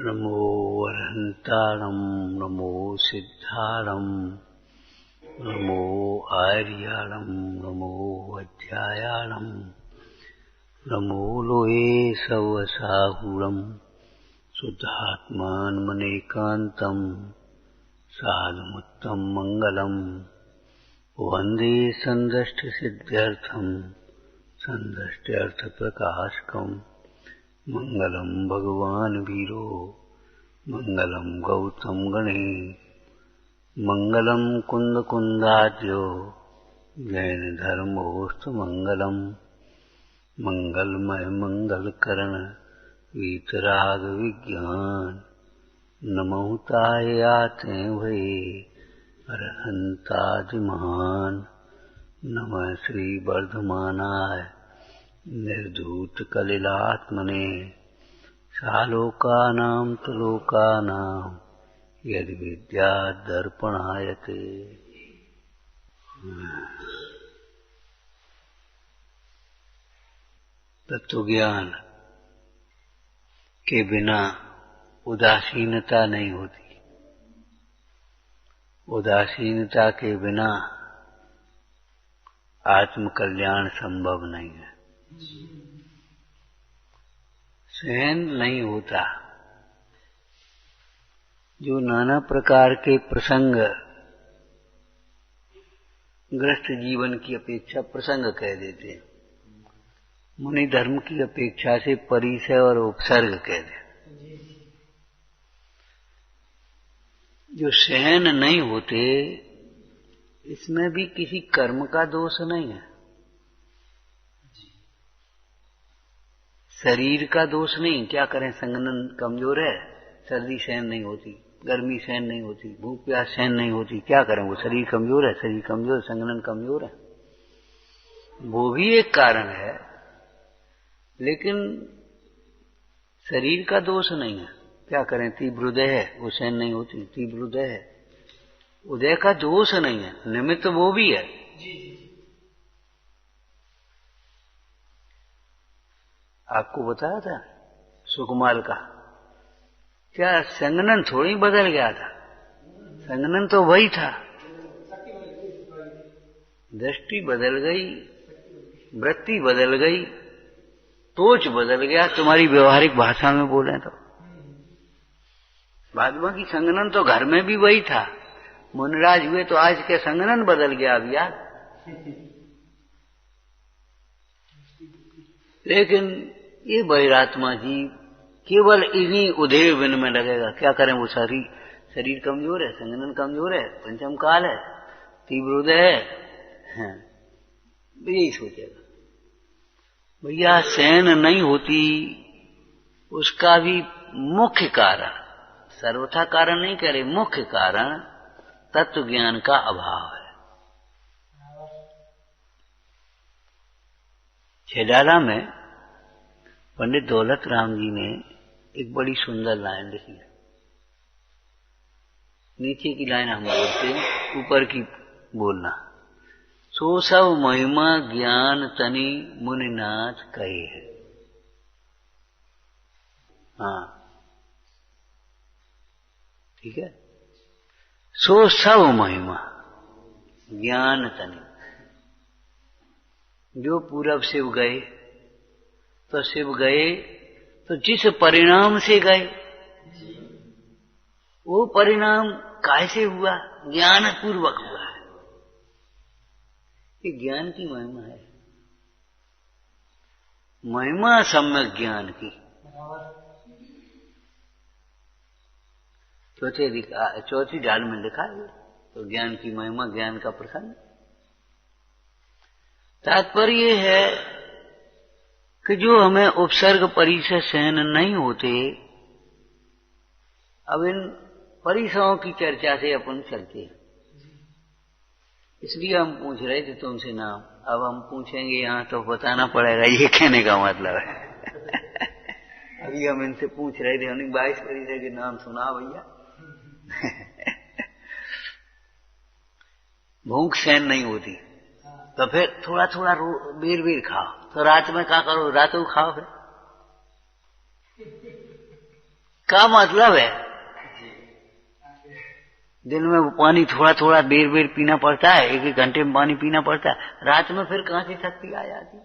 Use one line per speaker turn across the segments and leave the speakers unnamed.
नमो अरहंताणं नमो सिद्धाणं नमो आर्याणं नमो अध्यायाणं नमो लोये सवसाहुणं शुद्धात्मानमनेकान्तं साधुमुत्तं मङ्गलं वन्दे सन्दष्टसिद्ध्यर्थं सन्दष्ट्यर्थप्रकाशकम् मंगलम भगवान वीरो मंगलम गौतम गणे मंगलम कुंद कुंदाद्यो जैन धर्मोस्त मंगलम मंगलमय मंगलकरण वीतराग विज्ञान नमोताय आते भये अरहंतादि महान नमः श्री वर्धमानाय निर्धूत कलिलात्मने सालोकानां तुलोकानां यद विद्या दर्पणायते। तत्वज्ञान के बिना उदासीनता नहीं होती, उदासीनता के बिना आत्मकल्याण संभव नहीं है। सहन नहीं होता। जो नाना प्रकार के प्रसंग ग्रस्त जीवन की अपेक्षा प्रसंग कह देते हैं, मुनि धर्म की अपेक्षा से परिचय और उपसर्ग कह देते। जो सहन नहीं होते इसमें भी किसी कर्म का दोष नहीं है, शरीर का दोष नहीं। क्या करें, संगनन कमजोर है, सर्दी सहन नहीं होती, गर्मी सहन नहीं होती, भूख प्यास सहन नहीं होती, क्या करें, वो शरीर कमजोर है, शरीर कमजोर, संगनन कमजोर है। वो भी एक कारण है, लेकिन शरीर का दोष नहीं है। क्या करें, तीव्र हृदय है, वो सहन नहीं होती, तीव्र हृदय है, उदय का दोष नहीं है, निमित्त वो भी है। आपको बताया था सुकुमार का, क्या संगनन थोड़ी बदल गया था, संगनन तो वही था। दृष्टि बदल गई, वृत्ति बदल गई, सोच बदल गया, तुम्हारी व्यवहारिक भाषा में बोले तो। बाद बाकी संगनन तो घर में भी वही था, मुनराज हुए तो आज के संगनन बदल गया अब यार। लेकिन ये बहिरात्मा जीव केवल इन्हीं उधेड़ बिन में लगेगा। क्या करें, वो शरीर कमजोर है, संगनन कमजोर है, पंचम काल है, तीव्र हृदय है, यही सोचेगा। भैया सहन नहीं होती, उसका भी मुख्य कारण, सर्वथा कारण नहीं कह रहे, मुख्य कारण तत्व ज्ञान का अभाव है। छेडाला में पंडित दौलत राम जी ने एक बड़ी सुंदर लाइन लिखी है। नीचे की लाइन हम बोलते हैं, ऊपर की बोलना। सो सब महिमा ज्ञान तनि मुनिनाथ कहे है। हाँ ठीक है, सो सब महिमा ज्ञान तनि। जो पूरब शिव गए तो शिव गए तो जिस परिणाम से गए, वो परिणाम कैसे हुआ, ज्ञान पूर्वक हुआ है। ये ज्ञान की महिमा है, महिमा सम्यक ज्ञान की। चौथी डाल में लिखा है तो ज्ञान की महिमा, ज्ञान का प्रसंग। तात्पर्य है कि जो हमें उपसर्ग परिसर सहन नहीं होते, अब इन परिसरों की चर्चा से अपन चलते हैं। इसलिए हम पूछ रहे थे तुमसे नाम, अब हम पूछेंगे यहाँ तो बताना पड़ेगा, ये कहने का मतलब है। अभी हम इनसे पूछ रहे थे, हमने 22 परिसर के नाम सुना भैया। भूख सहन नहीं होती तो फिर थोड़ा थोड़ा बेर बेर खाओ, तो रात में क्या करो, रात को खाओ फिर। का मतलब है। दिन में पानी थोड़ा थोड़ा देर देर पीना पड़ता है, एक एक घंटे में पानी पीना पड़ता है, रात में फिर कहां से शक्ति आ जाती।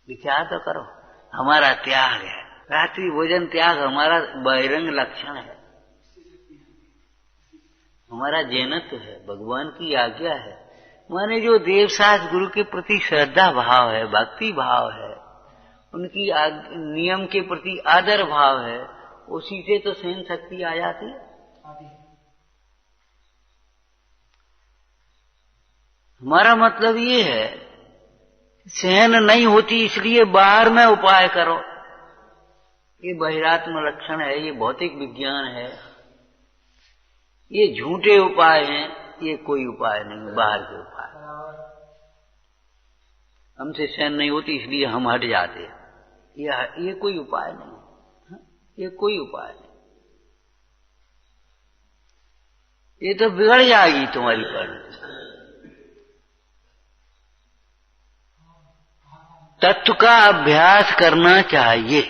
विचार तो करो। हमारा त्याग है, रात्रि भोजन त्याग हमारा बहिरंग लक्षण है, हमारा जैनत्व है, भगवान की आज्ञा है। माने जो देवशास्त्र गुरु के प्रति श्रद्धा भाव है, भक्ति भाव है, उनकी नियम के प्रति आदर भाव है, उसी से तो सहन शक्ति आ जाती है। हमारा मतलब ये है, सहन नहीं होती इसलिए बाहर में उपाय करो। ये बहिरात्म लक्षण है, ये भौतिक विज्ञान है, ये झूठे उपाय हैं, ये कोई उपाय नहीं, बाहर के उपाय। हमसे सहन नहीं होती इसलिए हम हट जाते हैं, ये कोई उपाय नहीं, ये कोई उपाय नहीं। ये तो बिगड़ जाएगी तुम्हारी परिणति। तत्व का अभ्यास करना चाहिए।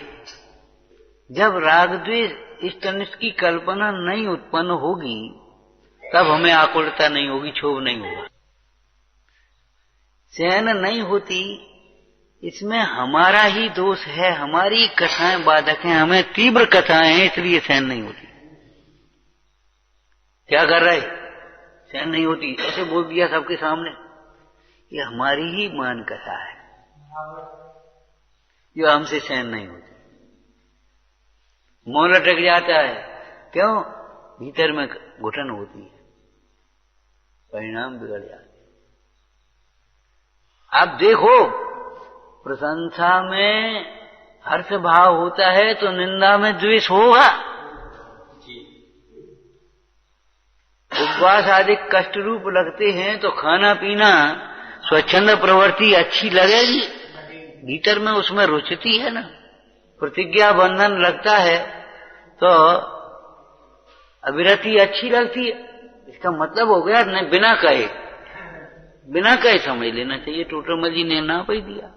जब राग द्वेष इष्ट अनिष्ट की कल्पना नहीं उत्पन्न होगी, तब हमें आकुलता नहीं होगी, क्षोभ नहीं होगा। सहन नहीं होती, इसमें हमारा ही दोष है, हमारी कथाएं बाधक हैं, हमें तीव्र कथाएं हैं, इसलिए सहन नहीं होती। क्या कर रहे, सहन नहीं होती, ऐसे बोल दिया सबके सामने। ये हमारी ही मान कथा है जो हमसे सहन नहीं होती। मौन लटक जाता है, क्यों? भीतर में घुटन होती है, परिणाम बिगड़ जाते। अब देखो, प्रशंसा में हर्ष भाव होता है तो निंदा में द्वेष होगा। उपवास आदि कष्ट रूप लगते हैं तो खाना पीना स्वच्छंद प्रवृत्ति अच्छी लगेगी, भीतर में उसमें रुचती है ना। प्रतिज्ञा बंधन लगता है तो अविरति अच्छी लगती है। इसका मतलब हो गया न बिना कहे समझ लेना चाहिए। टोटरमल जी ने ना पही दिया।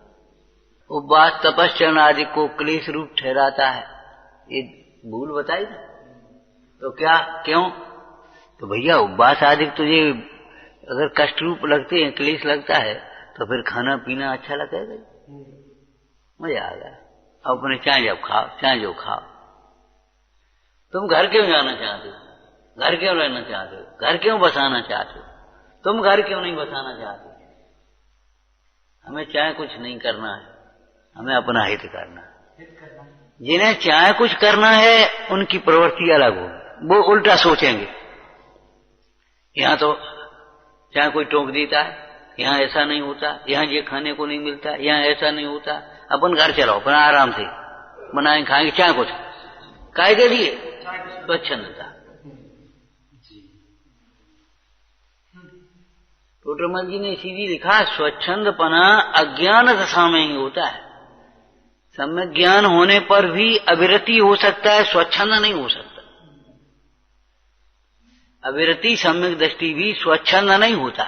उपवास तपस्या आदि को क्लेश रूप ठहराता है, ये भूल बताई ना। तो क्या, क्यों? तो भैया उपवास आदि तुझे अगर कष्ट रूप लगते हैं, क्लेश लगता है, तो फिर खाना पीना अच्छा लगेगा, मजा आ गया। अपने चाहे जब खाओ, चाहे जो खाओ। तुम घर क्यों जाना चाहते हो? घर क्यों रहना चाहते हो? घर क्यों बसाना चाहते हो? तुम घर क्यों नहीं बसाना चाहते? हमें चाहे कुछ नहीं करना है, हमें अपना हित करना है। जिन्हें चाहे कुछ करना है उनकी प्रवृत्ति अलग होगी, वो उल्टा सोचेंगे। यहां तो चाहे कोई टोक देता है, यहां ऐसा नहीं होता, यहां ये खाने को नहीं मिलता, यहां ऐसा नहीं होता। अपन घर चलाओ, अपना आराम से बनाएंगे, खाएंगे, चाहे कुछ। काय के लिए? स्वच्छंदता। टोटरमल जी ने इसीलिए लिखा, स्वच्छंदपना अज्ञान दशा में ही होता है। सम्यक ज्ञान होने पर भी अविरति हो सकता है, स्वच्छंद नहीं हो सकता। अविरति सम्यक दृष्टि भी स्वच्छंद नहीं होता।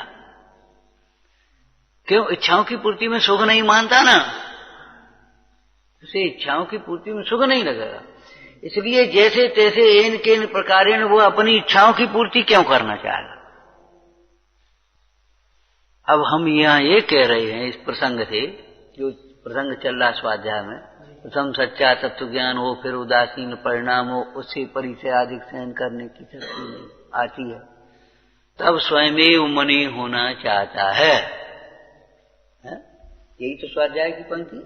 क्यों? इच्छाओं की पूर्ति में सुख नहीं मानता ना, उसे इच्छाओं की पूर्ति में सुख नहीं लगेगा। इसलिए जैसे तैसे एन केन प्रकारेण वो अपनी इच्छाओं की पूर्ति क्यों करना चाहेगा। अब हम यहाँ ये कह रहे हैं इस प्रसंग से, जो प्रसंग चल रहा स्वाध्याय में, प्रथम सच्चा तत्व ज्ञान हो, फिर उदासीन परिणाम हो, उससे परि से अधिक सहन करने की शक्ति नहीं आती है, तब स्वयं मनी होना चाहता है। यही तो स्वाध्याय की पंक्ति है।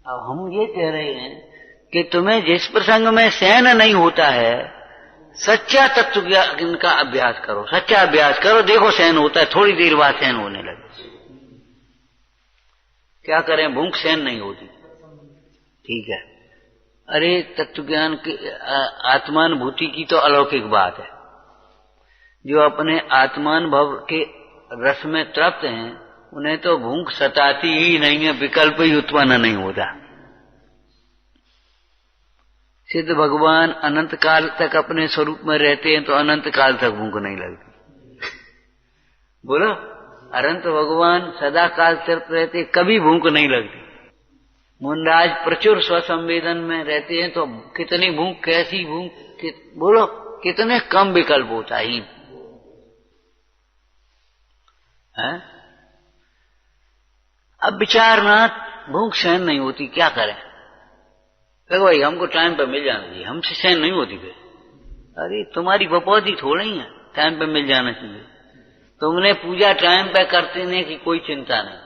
अब हम ये कह रहे हैं कि तुम्हें जिस प्रसंग में सहन नहीं होता है, सच्चा तत्व ज्ञान का अभ्यास करो, सच्चा अभ्यास करो, देखो सहन होता है, थोड़ी देर बाद सहन होने लगे। क्या करें, भूख सहन नहीं होती, ठीक है। अरे तत्व ज्ञान की आत्मानुभूति की तो अलौकिक बात है। जो अपने आत्मानुभव के रस में तृप्त हैं, उन्हें तो भूख सताती ही नहीं है, विकल्प ही उत्पन्न नहीं होता। सिद्ध भगवान अनंत काल तक अपने स्वरूप में रहते हैं तो अनंत काल तक भूख नहीं लगती। बोलो, अनंत भगवान सदा काल तृप्त रहते, कभी भूख नहीं लगती। मुनराज प्रचुर स्वसंवेदन में रहते हैं तो कितनी भूख, कैसी भूख, बोलो कितने कम विकल्प होता ही है। अब विचारनाथ भूख सहन नहीं होती, क्या करें? देखो भाई हमको टाइम पे मिल जाना चाहिए, हमसे सहन नहीं होती फिर। अरे तुम्हारी बपौती थोड़ी है, टाइम पे मिल जाना चाहिए। तुमने पूजा टाइम पे करते नहीं कि कोई चिंता नहीं,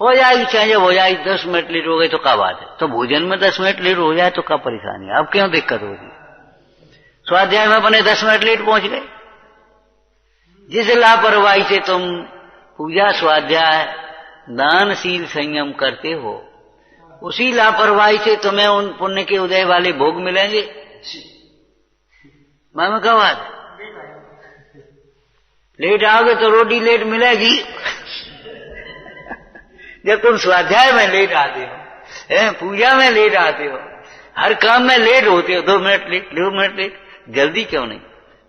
हो जाएगी, चाहे जब हो जाएगी। 10 मिनट लेट हो गए तो क्या बात है? तो भोजन में 10 मिनट लेट हो जाए तो क्या परेशानी है? अब क्यों दिक्कत होगी? स्वाध्याय में अपने 10 मिनट लेट पहुंच गए। जिस लापरवाही से तुम पूजा, स्वाध्याय, दानशील संयम करते हो, उसी लापरवाही से तुम्हें उन पुण्य के उदय वाले भोग मिलेंगे। मामा क्या बात? लेट आओगे तो रोटी लेट मिलेगी। जब तुम स्वाध्याय में लेट आते हो, पूजा में लेट आते हो, हर काम में लेट होते हो, 2 मिनट लेट, 2 मिनट लेट, जल्दी क्यों नहीं?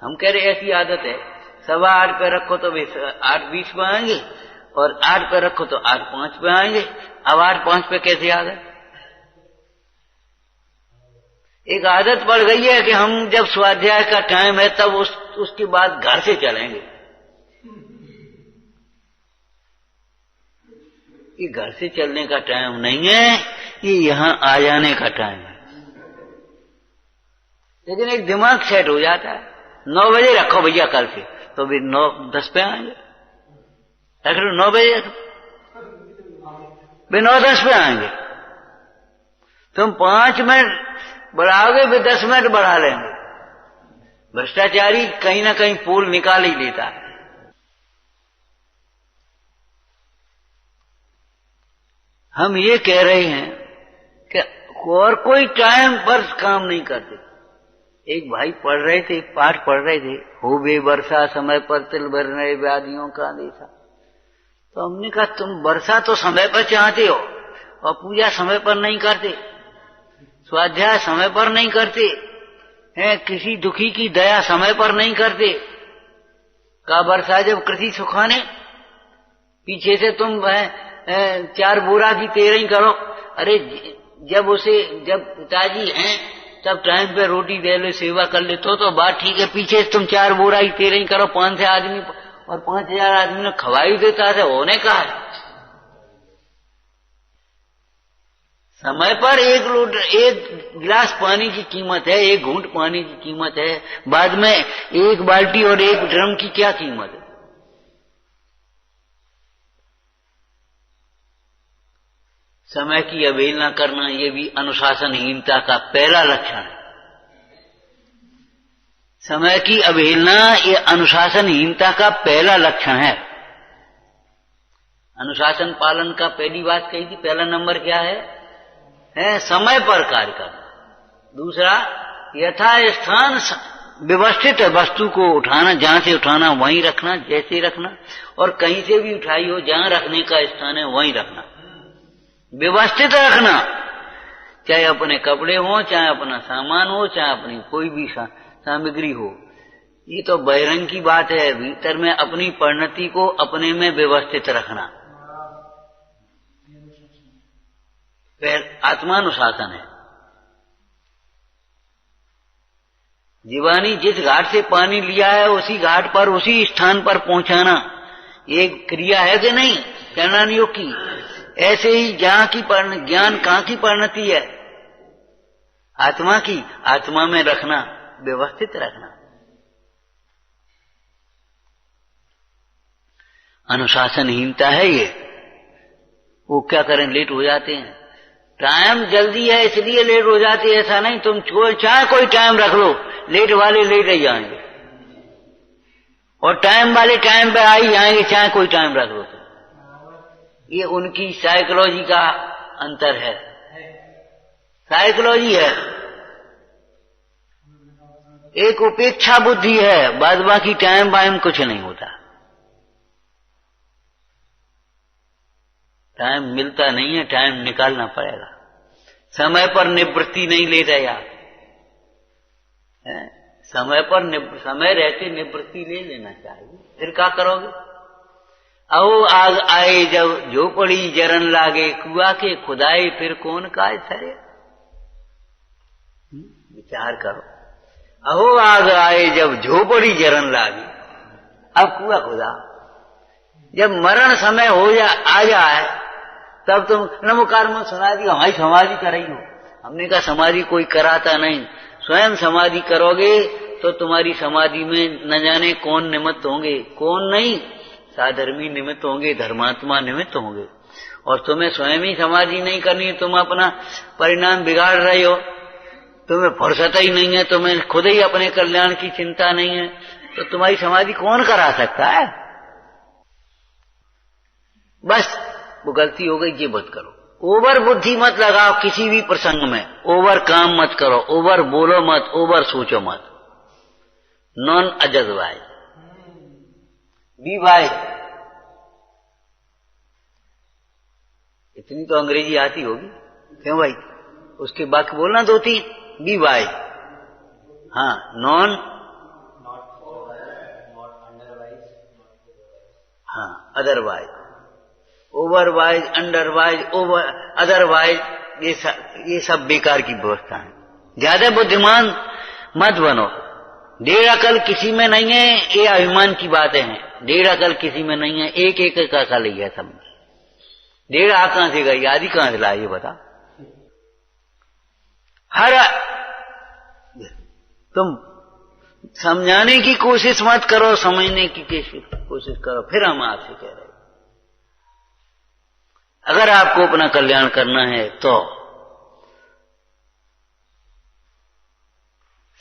हम कह रहे ऐसी आदत है, 8:15 पे रखो तो 8:20 पे आएंगे, और 8 पे रखो तो 8:05 पे आएंगे। अब 8:05 पे कैसे आ गए? एक आदत पड़ गई है कि हम जब स्वाध्याय का टाइम है तब उसके बाद घर से चलेंगे। ये घर से चलने का टाइम नहीं है, ये यहां आ जाने का टाइम है। लेकिन एक दिमाग सेट हो जाता है, 9 बजे रखो भैया कल से, तो भी 9:10 पे आएंगे। रख लो 9 बजे, भी 9:10 पे आएंगे। तुम 5 मिनट बढ़ाओगे, भी 10 मिनट बढ़ा लेंगे। भ्रष्टाचारी कहीं ना कहीं पोल निकाल ही लेता है। हम ये कह रहे हैं कि और कोई टाइम पर काम नहीं करते। एक भाई पढ़ रहे थे, पाठ पढ़ रहे थे, हो बे वर्षा समय पर तिल भर रहे व्याधियों का देखा। तो हमने कहा तुम वर्षा तो समय पर चाहते हो और पूजा समय पर नहीं करते, स्वाध्याय समय पर नहीं करते हैं, किसी दुखी की दया समय पर नहीं करते। का वर्षा जब कृषि सुखाने, पीछे से तुम 4 बोरा की तेरही करो। अरे जब पिताजी हैं तब टाइम पे रोटी दे लो, सेवा कर ले तो बात ठीक है। पीछे से तुम 4 बोरा की तेरही करो, 500 आदमी और 5000 आदमी ने खवाई देता है, होने का है। समय पर एक गिलास पानी की कीमत है, एक घूंट पानी की कीमत है, बाद में 1 बाल्टी और 1 ड्रम की क्या कीमत है? समय की अवहेलना करना ये भी अनुशासनहीनता का पहला लक्षण है। समय की अवहेलना ये अनुशासनहीनता का पहला लक्षण है। अनुशासन पालन का पहली बात कही थी, पहला नंबर क्या है समय पर कार्य करना। दूसरा, यथास्थान व्यवस्थित वस्तु को उठाना, जहां से उठाना वहीं रखना, जैसे रखना, और कहीं से भी उठाई हो जहां रखने का स्थान है वहीं रखना, व्यवस्थित रखना। चाहे अपने कपड़े हो, चाहे अपना सामान हो, चाहे अपनी कोई भी सामग्री हो। ये तो बहिरंग की बात है, भीतर में अपनी परिणति को अपने में व्यवस्थित रखना आत्मानुशासन है। जीवानी जिस घाट से पानी लिया है उसी घाट पर, उसी स्थान पर पहुंचाना एक क्रिया है कि नहीं ज्ञान योग की। ऐसे ही जहां की ज्ञान कहां की परिणति है? आत्मा की। आत्मा में रखना, व्यवस्थित रखना। अनुशासनहीनता है ये। वो क्या करें, लेट हो जाते हैं। टाइम जल्दी है इसलिए लेट हो जाती है, ऐसा नहीं। तुम चाहे कोई टाइम रख लो, लेट वाले लेट ही जाएंगे, और टाइम वाले टाइम पे आ ही जाएंगे, चाहे कोई टाइम रख लो। तो ये उनकी साइकोलॉजी का अंतर है, साइकोलॉजी है। एक उपेक्षा बुद्धि है, बाद बाकी टाइम वाइम कुछ नहीं होता। टाइम मिलता नहीं है, टाइम निकालना पड़ेगा। समय पर निवृत्ति नहीं ले रहे आप, समय पर समय रहते निवृत्ति ले लेना चाहिए। फिर क्या करोगे? अहो आग आए जब झोपड़ी जरन लागे, कुआ के खुदाई फिर कौन काज ठहरे। विचार करो, अहो आग आए जब झोपड़ी जरन लागे, अब कुआ खुदा, जब मरण समय हो आ जाए तब तुम नमोकार में समाधि, हमारी समाधि कर रही हो। हमने कहा समाधि कोई कराता नहीं, स्वयं समाधि करोगे तो तुम्हारी समाधि में न जाने कौन निमित्त होंगे, कौन नहीं, साधर्मी निमित्त होंगे, धर्मात्मा निमित्त होंगे। और तुम्हें स्वयं ही समाधि नहीं करनी, तुम अपना परिणाम बिगाड़ रहे हो, तुम्हें फुर्सत ही नहीं है, तुम्हें खुद ही अपने कल्याण की चिंता नहीं है, तो तुम्हारी समाधि कौन करा सकता है। बस वो गलती हो गई, ये मत करो। ओवर बुद्धि मत लगाओ किसी भी प्रसंग में, ओवर काम मत करो, ओवर बोलो मत, ओवर सोचो मत। Non otherwise be wise. इतनी तो अंग्रेजी आती होगी, क्यों भाई? उसके बाकी बोलना दो तीन, बी वाइज, हाँ, नॉन, हाँ, अदरवाइज, ओवरवाइज, अंडरवाइज, ओवर अदरवाइज, ये सब बेकार की व्यवस्था है। ज्यादा बुद्धिमान मत बनो। डेढ़ अकल किसी में नहीं है, ये अभिमान की बातें हैं। डेढ़ अकल किसी में नहीं है, एक एक का अकल ही है सब में। डेढ़ आ कहां से गई, आदि कहां से लाई, ये बता। हर तुम समझाने की कोशिश मत करो, समझने की कोशिश करो। फिर हम आपसे कह रहे हैं, अगर आपको अपना कल्याण करना है तो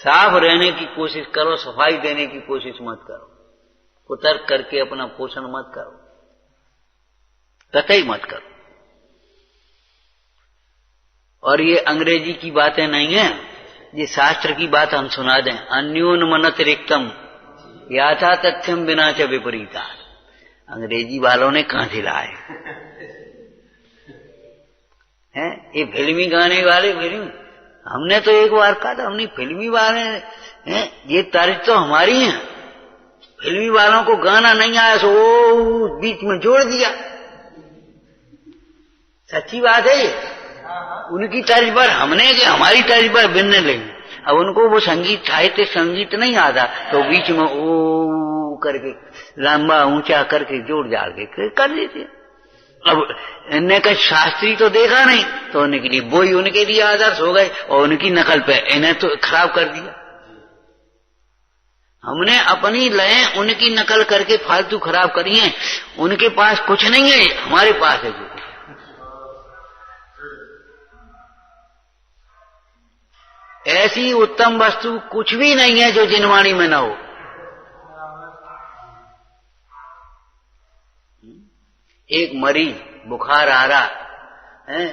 साफ रहने की कोशिश करो, सफाई देने की कोशिश मत करो, कुतर्क करके अपना पोषण मत करो, कतई मत करो। और ये अंग्रेजी की बातें नहीं है, ये शास्त्र की बात हम सुना दें। अन्योन मनतिरिक्तम याथा तथ्यम बिना च विपरीता। अंग्रेजी वालों ने कहां से लाए हैं ये फिल्मी गाने वाले? फिल्म हमने तो एक बार कहा था, हमने फिल्मी वाले हैं, ये तर्ज तो हमारी है। फिल्मी वालों को गाना नहीं आया तो वो बीच में जोड़ दिया। सच्ची बात है ये। उनकी तर्ज पर हमने कि हमारी तर्ज पर बिनने लगी। अब उनको वो संगीत, साहित्य संगीत नहीं आता, तो बीच में ओ करके लंबा ऊंचा करके जोड़ जाड़ के कर देते। अब इनने का शास्त्री तो देखा नहीं, तो उनके लिए वो ही उनके लिए आदर्श हो गए, और उनकी नकल पे इन्हें तो खराब कर दिया। हमने अपनी लय उनकी नकल करके फालतू खराब करी है। उनके पास कुछ नहीं है, हमारे पास है जो। ऐसी उत्तम वस्तु कुछ भी नहीं है जो जिनवाणी में न हो। एक मरीज बुखार आ रहा है,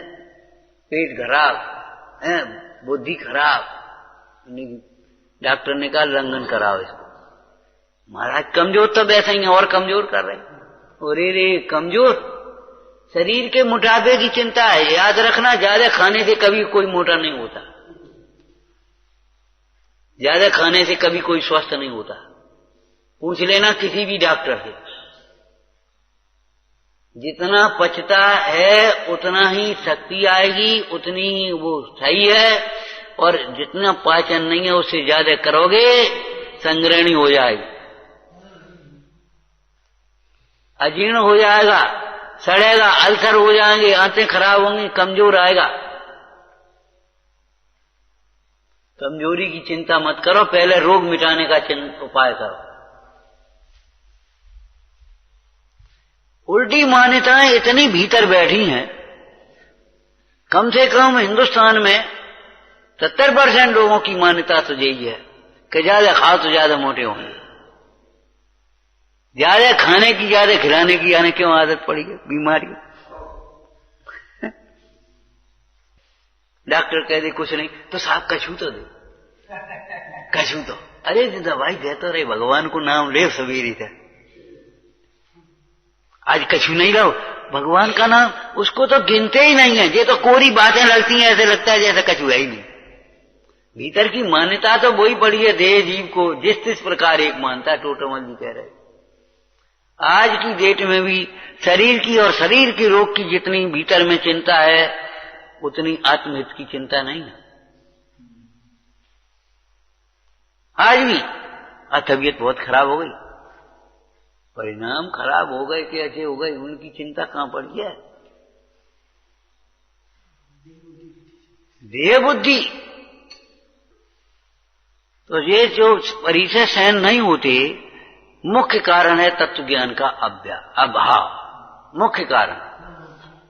पेट खराब है, बुद्धि खराब, डॉक्टर ने कहा लंघन कराओ इसको। महाराज कमजोर तो वैसा ही है, और कमजोर कर रहे। अरे रे कमजोर, शरीर के मोटापे की चिंता है। याद रखना, ज्यादा खाने से कभी कोई मोटा नहीं होता, ज्यादा खाने से कभी कोई स्वस्थ नहीं होता। पूछ लेना किसी भी डॉक्टर से। जितना पचता है उतना ही शक्ति आएगी, उतनी ही वो सही है। और जितना पाचन नहीं है उससे ज्यादा करोगे संग्रहणी हो जाएगी, अजीर्ण हो जाएगा, सड़ेगा, अल्सर हो जाएंगे, आंतें खराब होंगी, कमजोर आएगा। कमजोरी की चिंता मत करो, पहले रोग मिटाने का उपाय करो। उल्टी मान्यताएं इतनी भीतर बैठी हैं, कम से कम हिंदुस्तान में 70% लोगों की मान्यता तो यही है कि ज्यादा खाओ तो ज्यादा मोटे होंगे। ज्यादा खाने की, ज्यादा खिलाने की यानी क्यों आदत पड़ी है, बीमारी। डॉक्टर कह दे कुछ नहीं तो साहब कछू तो दे, कछू तो, अरे दवाई दे तो रहे, भगवान को नाम ले सवेरी था। आज कछू नहीं लो, भगवान का नाम उसको तो गिनते ही नहीं है। ये तो कोरी बातें लगती हैं, ऐसे लगता है जैसे कछू है ही नहीं। भीतर की मान्यता तो वही पड़ी है, देह जीव को जिस प्रकार एक मानता है। टोटोमल जी कह रहे, आज की डेट में भी शरीर की और शरीर के रोग की जितनी भीतर में चिंता है उतनी आत्महित की चिंता नहीं है आज भी। तबीयत बहुत खराब हो गई, परिणाम खराब हो गए कि ऐसे हो गए, उनकी चिंता कहां पड़ी है? देह बुद्धि। तो ये जो परिचय सहन नहीं होते, मुख्य कारण है तत्व ज्ञान का अभाव, मुख्य कारण।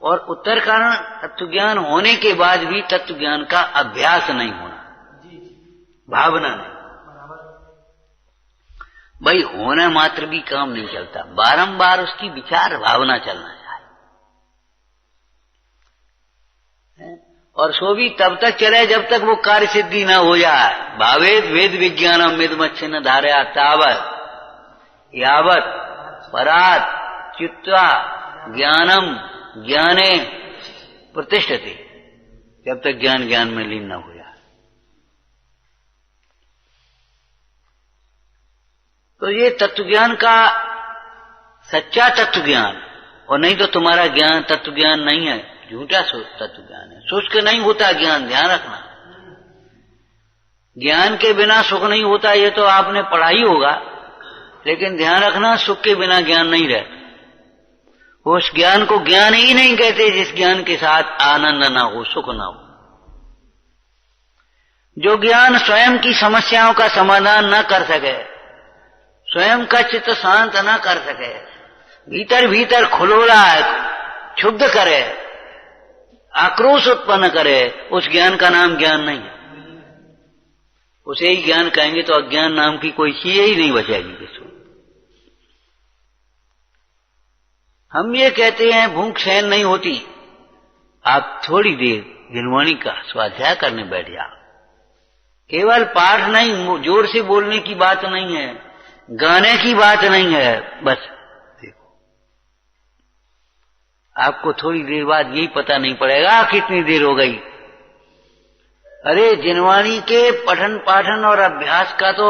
और उत्तर कारण तत्व ज्ञान होने के बाद भी तत्व ज्ञान का अभ्यास नहीं होना, भावना नहीं। भाई होना मात्र भी काम नहीं चलता, बारंबार उसकी विचार भावना चलना चाहिए। और सो भी तब तक चले जब तक वो कार्य सिद्धि न हो जाए। भावेद वेद विज्ञानम मिदमच्छिन्न धारया तावत यावत परात चित्वा ज्ञानम ज्ञाने प्रतिष्ठते, जब तक ज्ञान ज्ञान में लीन न हो जाए। तो ये तत्व ज्ञान का सच्चा तत्व ज्ञान, और नहीं तो तुम्हारा ज्ञान तत्व ज्ञान नहीं है, झूठा तत्व ज्ञान है। शुष्क नहीं होता ज्ञान, ध्यान रखना। ज्ञान के बिना सुख नहीं होता, ये तो आपने पढ़ा ही होगा, लेकिन ध्यान रखना सुख के बिना ज्ञान नहीं रहता। उस ज्ञान को ज्ञान ही नहीं कहते जिस ज्ञान के साथ आनंद ना हो, सुख ना हो। जो ज्ञान स्वयं की समस्याओं का समाधान न कर सके, स्वयं का चित्त शांत न कर सके, भीतर भीतर खुलोला क्षुब्ध करे, आक्रोश उत्पन्न करे, उस ज्ञान का नाम ज्ञान नहीं है। उसे ही ज्ञान कहेंगे तो अज्ञान नाम की कोई चीज ही नहीं बचेगी किसी। हम ये कहते हैं भूख सहन नहीं होती, आप थोड़ी देर गुणवाणी का स्वाध्याय करने बैठ जाओ। केवल पाठ नहीं, जोर से बोलने की बात नहीं है, गाने की बात नहीं है, बस देखो आपको थोड़ी देर बाद यही पता नहीं पड़ेगा कितनी देर हो गई। अरे जिनवाणी के पठन पाठन और अभ्यास का तो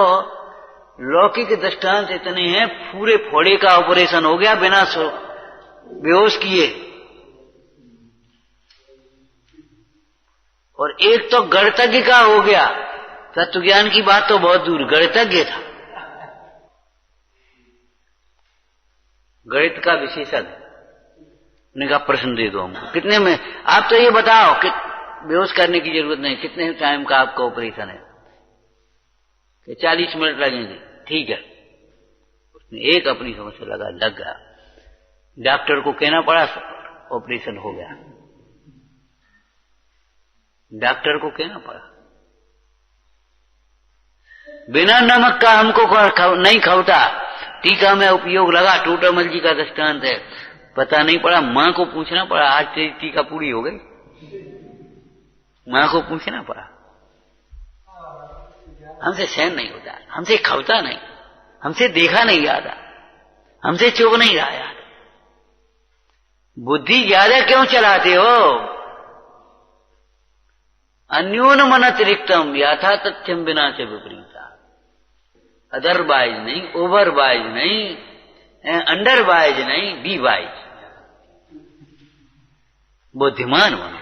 लौकिक दृष्टांत इतने हैं, पूरे फोड़े का ऑपरेशन हो गया बिना बेहोश किए। और एक तो गणतज्ञ का हो गया, तत्व ज्ञान की बात तो बहुत दूर, गणतज्ञ था, गणित का विशेषज्ञ। ने कहा प्रश्न दे दो हमको, कितने में, आप तो ये बताओ कि बेहोश करने की जरूरत नहीं, कितने टाइम का आपका ऑपरेशन है? कि 40 मिनट लगेंगे। ठीक है, उसने एक अपनी समस्या लग गया, डॉक्टर को कहना पड़ा, ऑपरेशन हो गया। डॉक्टर को कहना पड़ा, बिना नमक का हमको नहीं खवता, टीका में उपयोग लगा। टोटामल जी का दृष्टांत है, पता नहीं पड़ा, मां को पूछना पड़ा, आज तेरी टीका पूरी हो गई, मां को पूछना पड़ा। हमसे सहन नहीं होता, हमसे खवता नहीं, हमसे देखा नहीं जाता, हमसे चुभ नहीं रहा यार। बुद्धि ज्यादा क्यों चलाते हो? अन्योन मन अतिरिक्तम याथा तथ्यम बिना से विपरीता। अदरवाइज नहीं, ओवरवाइज नहीं, अंडरवाइज नहीं, बी वाइज। बुद्धिमान बनो।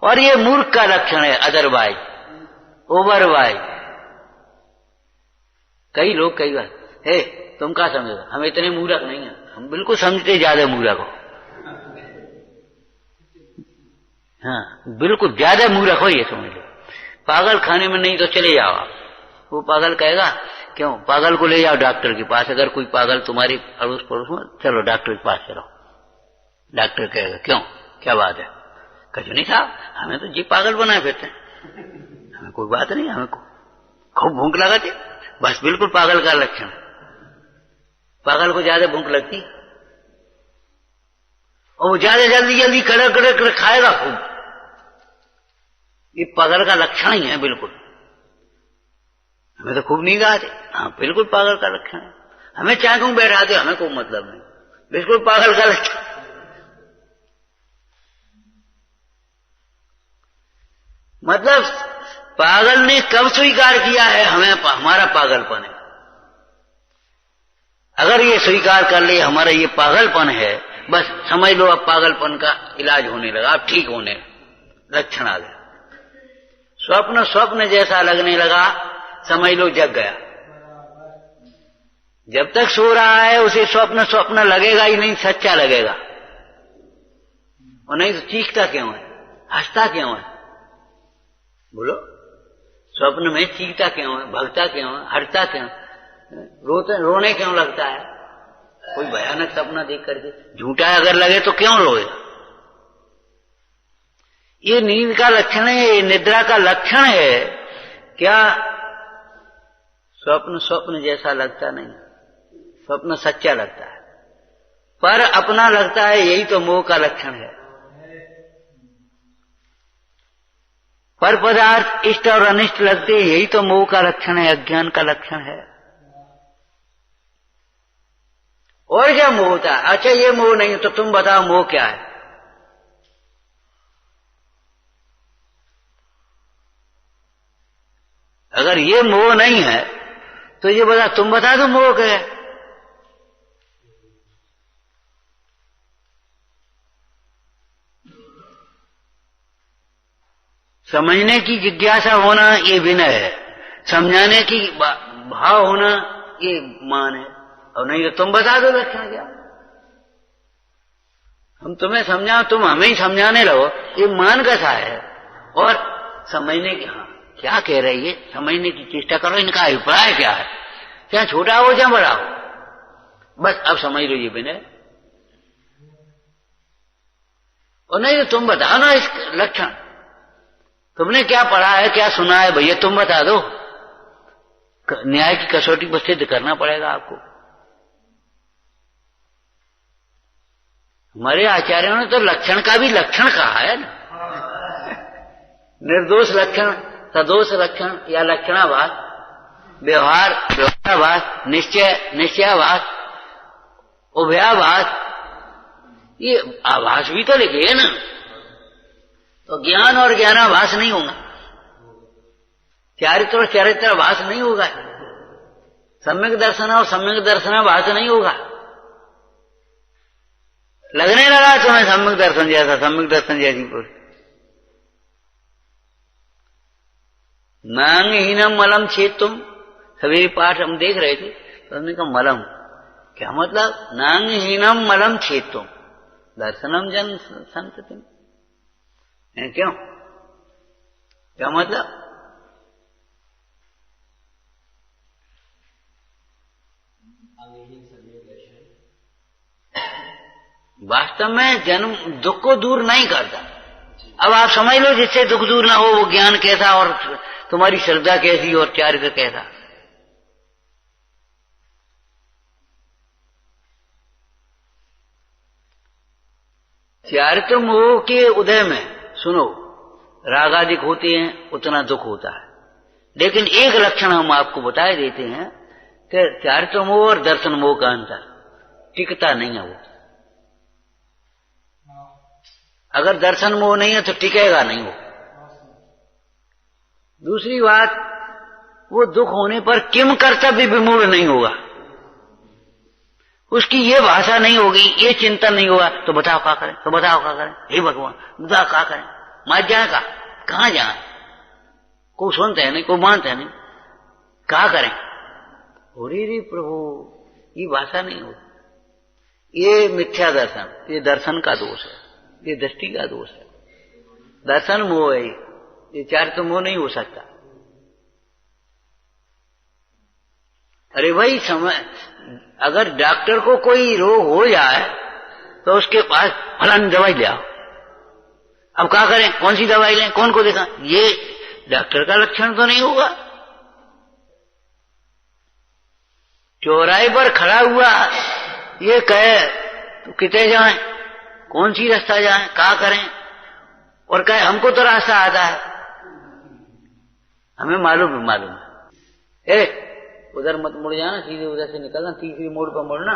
और ये मूर्ख का लक्षण है, अदरवाइज ओवरवाइज। कई लोग कई बार, हे तुम क्या समझो, हम इतने मूर्ख नहीं है, हम बिल्कुल समझते ज्यादा मूर्ख हो। हाँ बिल्कुल ज्यादा मूर्ख हो, ये समझ लो। पागल खाने में नहीं तो चले जाओ आप। वो पागल कहेगा क्यों, पागल को ले जाओ डॉक्टर के पास। अगर कोई पागल तुम्हारी अड़ोस पड़ोस में, चलो डॉक्टर के पास चलो। डॉक्टर कहेगा क्यों, क्या बात है? कहीं नहीं साहब, हमें तो जी पागल बनाए फिरते हैं, हमें कोई बात नहीं, हमें खूब भूख लगाती, बस बिल्कुल पागल का लक्षण। पागल को ज्यादा भूख लगती और वो ज्यादा जल्दी जल्दी कड़क खाएगा खूब। ये पागल का लक्षण ही है बिल्कुल। हमें तो खूब नींद आती, हाँ बिल्कुल पागल का लक्षण है। हमें चाहे कहूं बैठा दे, हमें कोई मतलब नहीं, बिल्कुल पागल का लक्षण। मतलब पागल ने कब स्वीकार किया है हमें हमारा पागलपन है? अगर ये स्वीकार कर ले हमारा ये पागलपन है, बस समझ लो अब पागलपन का इलाज होने लगा, अब ठीक होने लक्षण आ गया। स्वप्न स्वप्न जैसा लगने लगा, समझ लो जग गया। जब तक सो रहा है उसे स्वप्न स्वप्न लगेगा ही नहीं, सच्चा लगेगा। और नहीं तो चीखता क्यों है, हंसता क्यों है? बोलो, स्वप्न में चीखता क्यों है, भगता क्यों है, हटता क्यों, रोने क्यों लगता है? कोई भयानक सपना देख करके झूठा अगर लगे तो क्यों रोएगा? ये नींद का लक्षण है, ये निद्रा का लक्षण है। क्या स्वप्न स्वप्न जैसा लगता नहीं, स्वप्न सच्चा लगता है, पर अपना लगता है, यही तो मोह का लक्षण है। पर पदार्थ इष्ट और अनिष्ट लगते, यही तो मोह का लक्षण है, अज्ञान का लक्षण है। और क्या मोह होता है? अच्छा ये मोह नहीं तो तुम बताओ मोह क्या है? अगर ये मोह नहीं है तो ये बता, तुम बता दो मोह क्या है? समझने की जिज्ञासा होना ये विनय है, समझाने की भाव होना ये मान है। और नहीं तो तुम बता दो लक्षण क्या? हम तुम्हें समझाओ, तुम हमें ही समझाने लगो, ये मान कथा है। और समझने की, हाँ क्या कह रही है, समझने की चेष्टा करो, इनका अभिप्राय क्या है, चाहे छोटा हो चाहे बड़ा हो, बस अब समझ लो ये विनय। और नहीं तो तुम बताओ ना इस लक्षण, तुमने क्या पढ़ा है, क्या सुना है, भैया तुम बता दो। न्याय की कसौटी पर सिद्ध करना पड़ेगा आपको। हमारे आचार्यों ने तो लक्षण का भी लक्षण कहा है ना, निर्दोष लक्षण, सदोष लक्षण या लक्षणाभास, व्यवहार व्यवहाराभास, निश्चय निश्चयाभास, उभयाभास, ये आभास भी तो लिखे है ना। तो ज्ञान और ज्ञानाभास नहीं होगा, चारित्र और चारित्राभास नहीं होगा, सम्यक दर्शन और सम्यक दर्शनाभास नहीं होगा। लगने लगा तुम्हें सम्यक दर्शन जैसा, सम्यक दर्शन जैसी पुरुष। नांगहीनम मलम छेद, तुम सवेरे पाठ हम देख रहे थे तो हमने कहा मलम क्या मतलब? नांगहीनम मलम छेद, तुम दर्शनम जन संततिम, क्यों, क्या मतलब? वास्तव में जन्म दुख को दूर नहीं करता। अब आप समझ लो जिससे दुख दूर ना हो वो ज्ञान कैसा, और तुम्हारी श्रद्धा कैसी, और चारित्र कैसा। चारित्र मोह के उदय में सुनो, रागादिक होते हैं, उतना दुख होता है, लेकिन एक लक्षण हम आपको बताए देते हैं कि चारित्र मोह और दर्शन मोह का अंतर, टिकता नहीं है वो। अगर दर्शन मोह नहीं है तो टिकेगा नहीं वो। दूसरी बात, वो दुख होने पर किम कर्तव्य विमूढ़ नहीं होगा, उसकी ये भाषा नहीं होगी, ये चिंतन नहीं होगा, तो बताओ क्या करें, तो बताओ क्या करें, हे भगवान बताओ क्या करें, मार जाए का, कहां जाए, कोई सुनते है नहीं, कोई मानते है नहीं, क्या करें, अरे रे प्रभु, ये भाषा नहीं होगी। ये मिथ्या दर्शन, ये दर्शन का दोष है, ये दृष्टि का दोष है, दर्शन मोह है, ये चारित्र मोह नहीं हो सकता। अरे भाई समय, अगर डॉक्टर को कोई रोग हो जाए तो उसके पास फलानी दवाई ले आओ, अब क्या करें, कौन सी दवाई लें, कौन को देखा, ये डॉक्टर का लक्षण तो नहीं होगा। चौराहे पर खड़ा हुआ ये कहे तो कितने जाएं, कौन सी रास्ता जाएं, क्या करें, और कहे हमको तो रास्ता आता है, हमें मालूम है, उधर मत मुड़ जाना, सीधे उधर से निकलना, तीसरी मोड़ पर मुड़ना,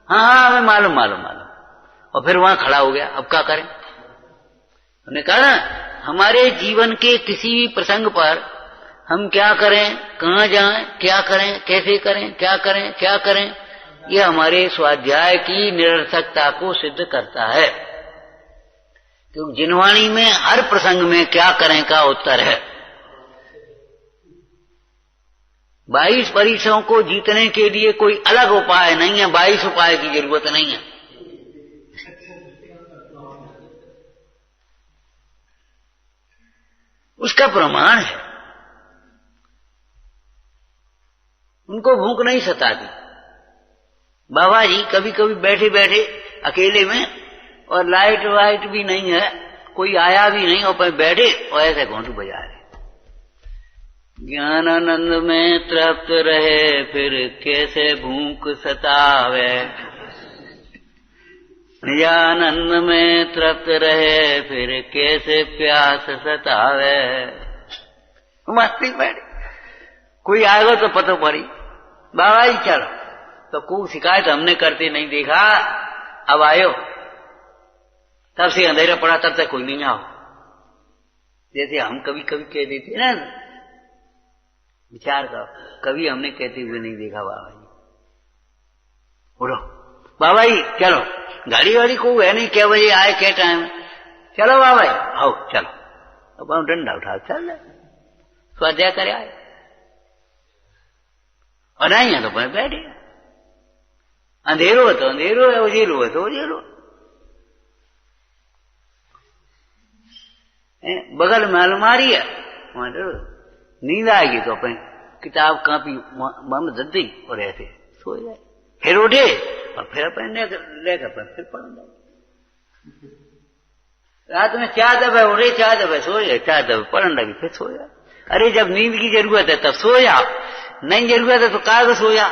हाँ हमें मालूम, और फिर वहां खड़ा हो गया, अब क्या करें। हमने कहा हमारे जीवन के किसी भी प्रसंग पर हम क्या करें, कहां जाएं, क्या करें, कैसे करें, क्या करें, ये हमारे स्वाध्याय की निरर्थकता को सिद्ध करता है, क्योंकि जिनवाणी में हर प्रसंग में क्या करें का उत्तर है। 22 परीक्षाओं को जीतने के लिए कोई अलग उपाय नहीं है, 22 उपाय की जरूरत नहीं है। उसका प्रमाण है। उनको भूख नहीं सताती। बाबा जी कभी कभी बैठे बैठे अकेले में, और लाइट वाइट भी नहीं है, कोई आया भी नहीं, और बैठे और ऐसे घंटू बजा रहे। ज्ञानानंद में तृप्त रहे फिर कैसे भूख सतावे, निजानंद में तृप्त रहे फिर कैसे प्यास सतावे। मस्ती बैठे, कोई आएगा तो पता पड़ी, बाबा जी चलो, तो कोई शिकायत हमने करते नहीं देखा। अब आयो, तब से अंधेरा पड़ा, तब तक कोई नहीं आओ। जैसे हम कभी कभी कह देते ना, विचार करो, कभी हमने कहते हुए नहीं देखा बाबा जी उठो, बाबा जी चलो, गाड़ी वाड़ी को है नहीं, क्या बजे आए क्या टाइम, चलो बाबा जी आओ चलो, अब हम डंडा उठा चल रहे स्वाध्याय करे आए, और नहीं है तो बैठे, अंधेरो है तो अंधेरो है, उजेलो है तो उजेलो। बगल में अलमारी है, नींद आएगी तो अपने किताब कापी मम दद्दी और ऐसे सो जाए, फिर उठे और फिर अपने लेकर फिर पढ़। रात में 4 दफे उठे, 4 दफे सो जाए, 4 दफे पढ़ने लगी, फिर सो जाए। अरे जब नींद की जरूरत है तब सो जाओ, नहीं जरूरत है तो कागज सो जा।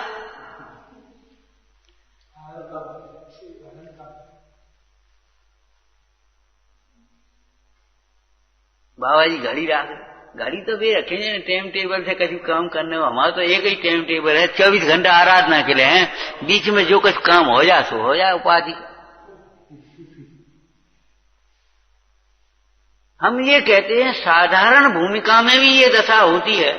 बाबा जी घड़ी रख, घड़ी तो भी रखे टाइम टेबल से कभी काम करने हो, हमारा तो एक ही टाइम टेबल है, 24 घंटा आराधना के लिए हैं, बीच में जो कुछ काम हो जाए सो हो जाए उपाधि। हम ये कहते हैं साधारण भूमिका में भी ये दशा होती है।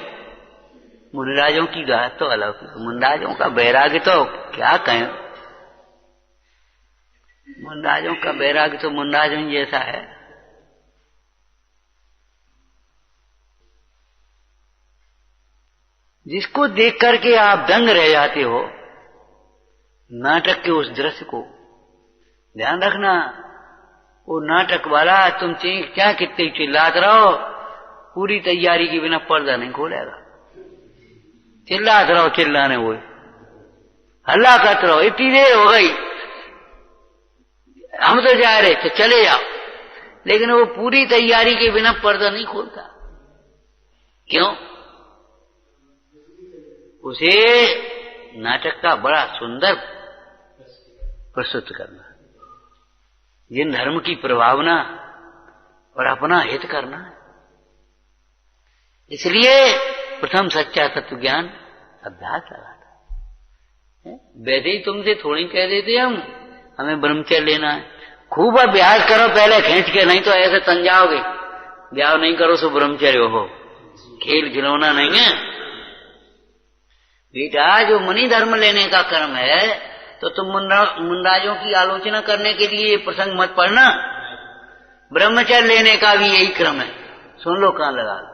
मुनिराजों की बात तो अलग, मुनिराजों का वैराग्य तो क्या कहें, मुनिराजों का वैराग्य तो मुनिराजों जैसा है। जिसको देख करके आप दंग रह जाते हो, नाटक के उस दृश्य को ध्यान रखना। वो नाटक वाला तुम क्या कितने चिल्लाते रहो, पूरी तैयारी के बिना पर्दा नहीं खोलेगा। चिल्लाते रहो, चिल्लाने वो हल्ला करते रहो, इतनी देर हो गई हम तो जा रहे थे चले जाओ, लेकिन वो पूरी तैयारी के बिना पर्दा नहीं खोलता। क्यों? उसे नाटक का बड़ा सुंदर प्रस्तुत करना, जिन धर्म की प्रभावना और अपना हित करना है। इसलिए प्रथम सच्चा तत्व ज्ञान अभ्यास लगाता है। वैसे ही तुमसे थोड़ी कह देते हम हमें ब्रह्मचर्य लेना है, खूब अभ्यास करो पहले खींच के, नहीं तो ऐसे तन जाओगे। ब्याह नहीं करो सो ब्रह्मचर्य हो, खेल खिलौना नहीं है बेटा। जो मुनि धर्म लेने का कर्म है तो तुम मुनराजों की आलोचना करने के लिए ये प्रसंग मत पढ़ना। ब्रह्मचर्य लेने का भी यही क्रम है, सुन लो कान लगा लो।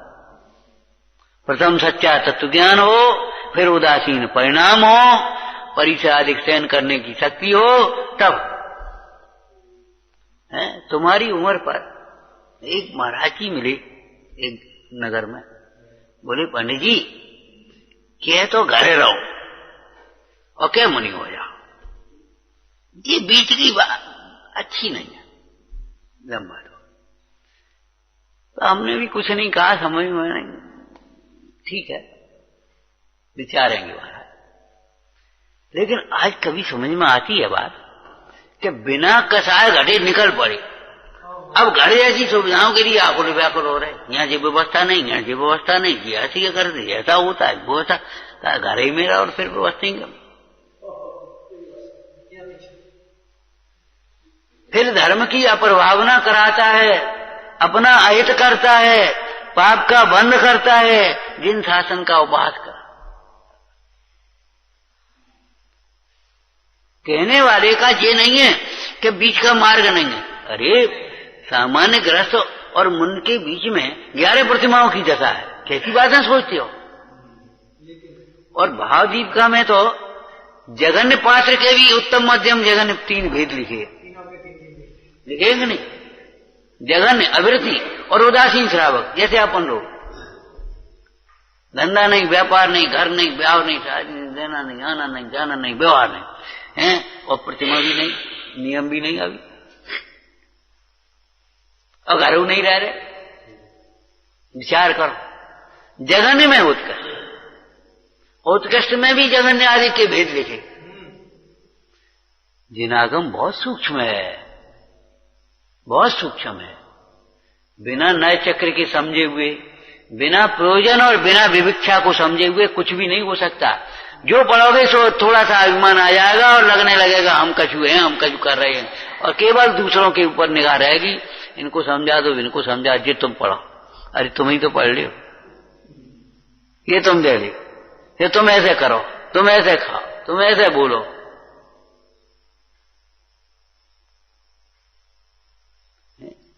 प्रथम सच्चा तत्व ज्ञान हो, फिर उदासीन परिणाम हो, परीक्षा अधिक सहन करने की शक्ति हो, तब है। तुम्हारी उम्र पर एक महाराज जी मिले एक नगर में, बोले पंडित जी क्या तो घरे रहो और क्या मुनि हो जाओ, ये बीच की बात अच्छी नहीं है, लंबा दो। तो हमने भी कुछ नहीं कहा, समझ में नहीं, ठीक है विचारेंगे महाराज। लेकिन आज कभी समझ में आती है बात कि बिना कसाए घटे निकल पड़े। अब घर जैसी सुविधाओं के लिए आकुल व्याकुल हो रहे, यहाँ जी व्यवस्था नहीं, यहाँ जी व्यवस्था नहीं, जी ऐसी कर दी, ऐसा होता है वो ऐसा, घर ही मेरा और फिर व्यवस्था ही कम। फिर धर्म की अप्रभावना कराता है, अपना अहित करता है, पाप का बंद करता है, जिन शासन का उपहास कर। कहने वाले का ये नहीं है कि बीच का मार्ग नहीं है। अरे सामान्य गृहस्थ और मुन के बीच में 11 प्रतिमाओं की दशा है, कैसी बातें सोचते हो। और भावदीपिका में तो जघन्य पात्र के भी उत्तम मध्यम जघन्य 3 भेद लिखे, लिखेंगे नहीं। जघन्य, अविरति और उदासीन श्रावक, जैसे अपन लोग, धंधा नहीं, व्यापार नहीं, घर नहीं, ब्याह नहीं, शादी नहीं, देना नहीं, आना नहीं, जाना नहीं, व्यवहार नहीं है, और प्रतिमा भी नहीं, नियम भी नहीं, अभी और घर नहीं रह रहे। विचार करो, जघन्य में उत्कृष्ट, उत्कृष्ट में भी जघन्य आदि के भेद लिखे। जिनागम बहुत सूक्ष्म है, बहुत सूक्ष्म है। बिना नए चक्र के समझे हुए, बिना प्रयोजन और बिना विविक्षा को समझे हुए कुछ भी नहीं हो सकता। जो पढ़ोगे सो थोड़ा सा अभिमान आ जाएगा और लगने लगेगा हम कछु हैं, हम कछु कर रहे हैं, और केवल दूसरों के ऊपर निगाह रहेगी। इनको समझा दो, इनको समझा, जी तुम पढ़ो, अरे तुम ही तो पढ़ लियो, ये तुम दे लियो, ये तुम ऐसे करो, तुम ऐसे खाओ, तुम ऐसे बोलो।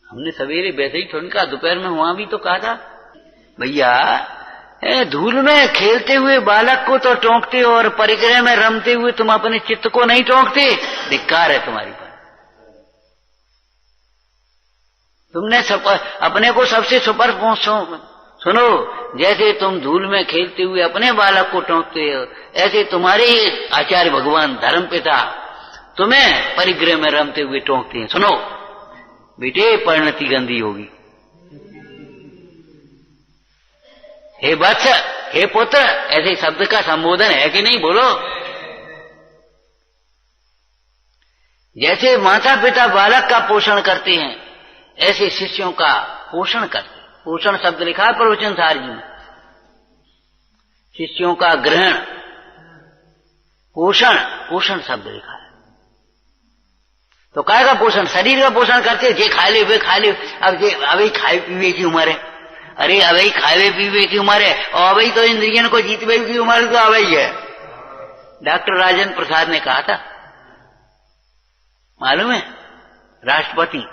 हमने सवेरे वैसे ही ठुनका, दोपहर में वहां भी तो कहा था, भैया धूल में खेलते हुए बालक को तो टोंकते हो और परिक्रह में रमते हुए तुम अपने चित्त को नहीं टोंकते, धिक्कार है तुम्हारी पर। तुमने अपने को सबसे सुपर सुनो, जैसे तुम धूल में खेलते हुए अपने बालक को टोंकते हो, ऐसे तुम्हारे आचार्य भगवान धर्म पिता तुम्हें परिग्रह में रमते हुए टोंकते हैं। सुनो बेटे, परिणति गंदी होगी। हे वत्स, हे पुत्र, ऐसे शब्द का संबोधन है कि नहीं, बोलो। जैसे माता पिता बालक का पोषण करते हैं, ऐसे शिष्यों का पोषण करते। पोषण शब्द लिखा है प्रवचन सार जी में। शिष्यों का ग्रहण, पोषण, पोषण शब्द लिखा है। तो काय का पोषण? शरीर का पोषण करते। जे खा ले वे खा ले। अब जे अभी खाए पीवे की उम्र है, अरे अभी खाए पीवे की उम्र है, और अभी तो इंद्रियन को जीतवे की उम्र तो अभी है। डॉक्टर राजेंद्र प्रसाद ने कहा था, मालूम है, राष्ट्रपति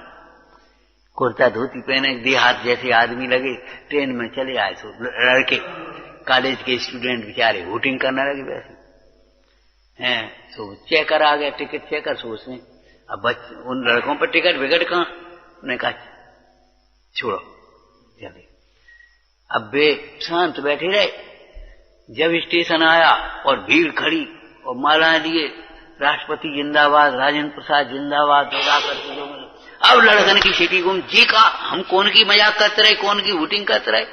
कुर्ता धोती पहने देहात जैसे आदमी लगे, ट्रेन में चले आए सो लड़के, कॉलेज के स्टूडेंट बेचारे वोटिंग करने लगे वैसे हैं। सो चेकर आ गया, टिकट चेकर। सो उसने अब उन लड़कों पर टिकट विकट कहां, उन्होंने कहा छोड़ो जल्दी। अब वे शांत बैठे रहे। जब स्टेशन आया और भीड़ खड़ी और मालाएं दिए, राष्ट्रपति जिंदाबाद, राजेंद्र प्रसाद जिंदाबाद लगा करके जो मिले। अब लड़कन की सीटी गुम जी का, हम कौन की मजाक करते रहे, कौन की वोटिंग करते रहे।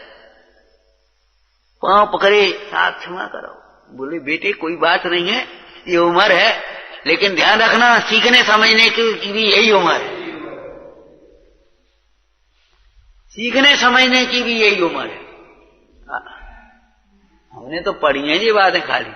पांव पकड़े, साथ क्षमा करो। बोले बेटे कोई बात नहीं है, ये उम्र है, लेकिन ध्यान रखना सीखने समझने की भी यही उम्र है। सीखने समझने की भी यही उम्र है। हमने तो पढ़ी हैं ये बातें खाली।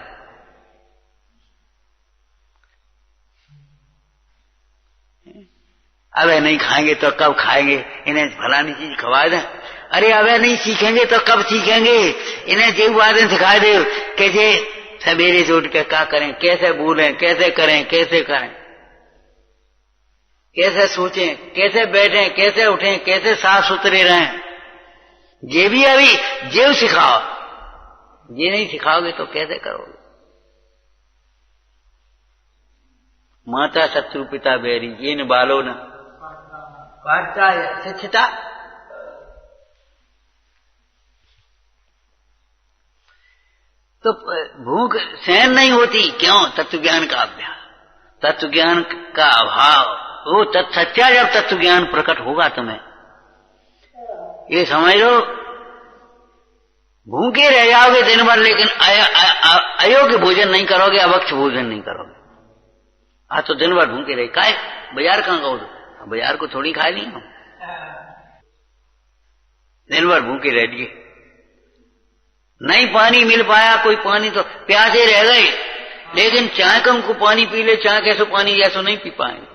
अब नहीं खाएंगे तो कब खाएंगे, इन्हें फलानी चीज खवा दें। अरे अब नहीं सीखेंगे तो कब सीखेंगे, इन्हें जो बातें सिखा दे कैसे सवेरे से उठ के क्या करें, कैसे बोलें, कैसे करें, कैसे करें, कैसे सोचें, कैसे बैठें, कैसे उठें, कैसे साफ सुथरे रहें। ये भी अभी जेव सिखाओ, ये नहीं सिखाओगे तो कैसे करोगे। माता शत्रु पिता बैरी, ये न बालो न वार्ता शिक्षिता। तो भूख सहन नहीं होती, क्यों? तत्व ज्ञान का अभ्यास, तत्व ज्ञान का अभाव। वो सच्चा जब तत्व ज्ञान प्रकट होगा तुम्हें, ये समझ लो, भूखे रह जाओगे दिन भर, लेकिन अयोग्य भोजन नहीं करोगे, अभक्ष भोजन नहीं करोगे। आज तो दिन भर भूखे रहे, काय बाजार कहां गो, बाजार को थोड़ी खा ली हम, दिन भर भूखे रह लिए। नहीं पानी मिल पाया, कोई पानी तो प्यासे रह गए, लेकिन चाय कम को पानी पी ले, चाय कैसे पानी जैसो नहीं पी पाएंगे।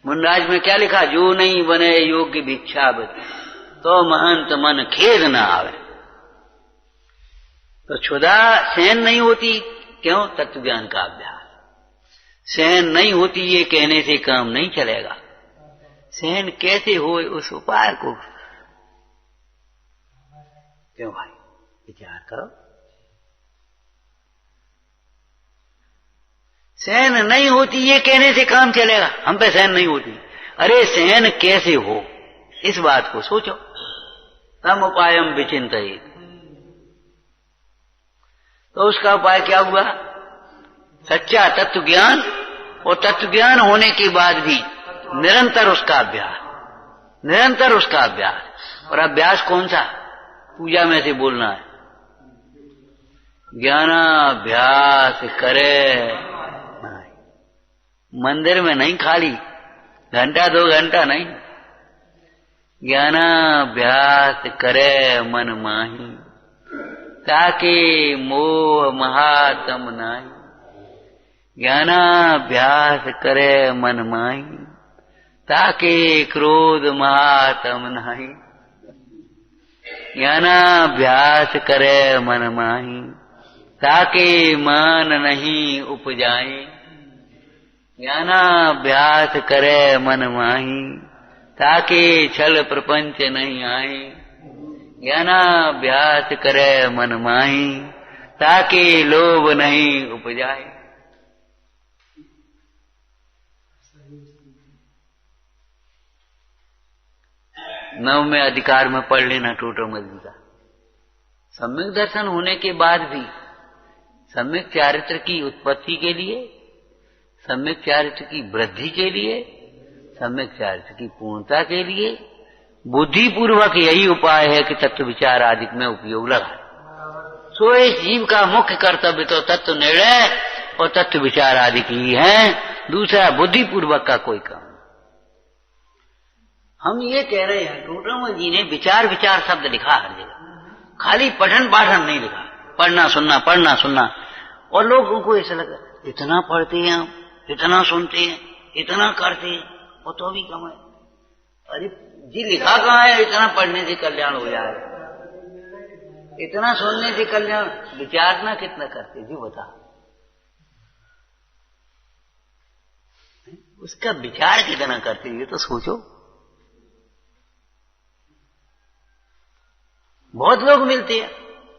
मुनराज में क्या लिखा, जो नहीं बने योग्य भिक्षावति, तो महंत मन खेद न आवे। तो क्षुधा सहन नहीं होती, क्यों? तत्व ज्ञान का अभ्यास। सहन नहीं होती ये कहने से काम नहीं चलेगा। सहन कैसे हो उस उपाय को क्यों भाई विचार करो। सहन नहीं होती ये कहने से काम चलेगा, हम पे सहन नहीं होती। अरे सहन कैसे हो इस बात को सोचो। तम उपायम विचिंतयेत्, तो उसका उपाय क्या हुआ? सच्चा तत्व ज्ञान, और तत्व ज्ञान होने के बाद भी निरंतर उसका अभ्यास, निरंतर उसका अभ्यास। और अभ्यास कौन सा? पूजा में से बोलना है, ज्ञानाभ्यास करे। मंदिर में नहीं, खाली घंटा 2 घंटा नहीं, ज्ञानाभ्यास करे मन माही, ताके मोह महातम नाही। ज्ञानाभ्यास करे मन माही, ताके क्रोध महातम नाही। ज्ञानाभ्यास करे मन माही, ताके मान नहीं उपजाए। ज्ञानाभ्यास करे मन माही, ताके छल प्रपंच नहीं आए। ज्ञानाभ्यास करे मन माही, ताके लोभ नहीं उपजाए। नववें अधिकार में पढ़ लेना टोटोमल का। सम्यक दर्शन होने के बाद भी सम्यक चारित्र की उत्पत्ति के लिए, सम्यक चारित्र की वृद्धि के लिए, सम्यक चारित्र की पूर्णता के लिए बुद्धि पूर्वक यही उपाय है कि तत्व विचार आदि में उपयोग लगा। सो इस जीव का मुख्य कर्तव्य तो तत्व निर्णय और तत्व विचार आदि की ही है, दूसरा बुद्धि पूर्वक का कोई काम। हम ये कह रहे हैं, टोटोमल जी ने विचार विचार शब्द लिखा हर जगह, खाली पठन पाठन नहीं लिखा, पढ़ना सुनना पढ़ना सुनना। और लोगों को ऐसा लगा इतना पढ़ते हैं हम, इतना सुनते हैं, इतना करते हैं, और तो भी कम है। अरे जी लिखा कहाँ है इतना पढ़ने से कल्याण हो जाए, इतना सुनने से कल्याण? विचारना कितना करते जी बता, उसका विचार कितना करते ये तो सोचो। बहुत लोग मिलते हैं,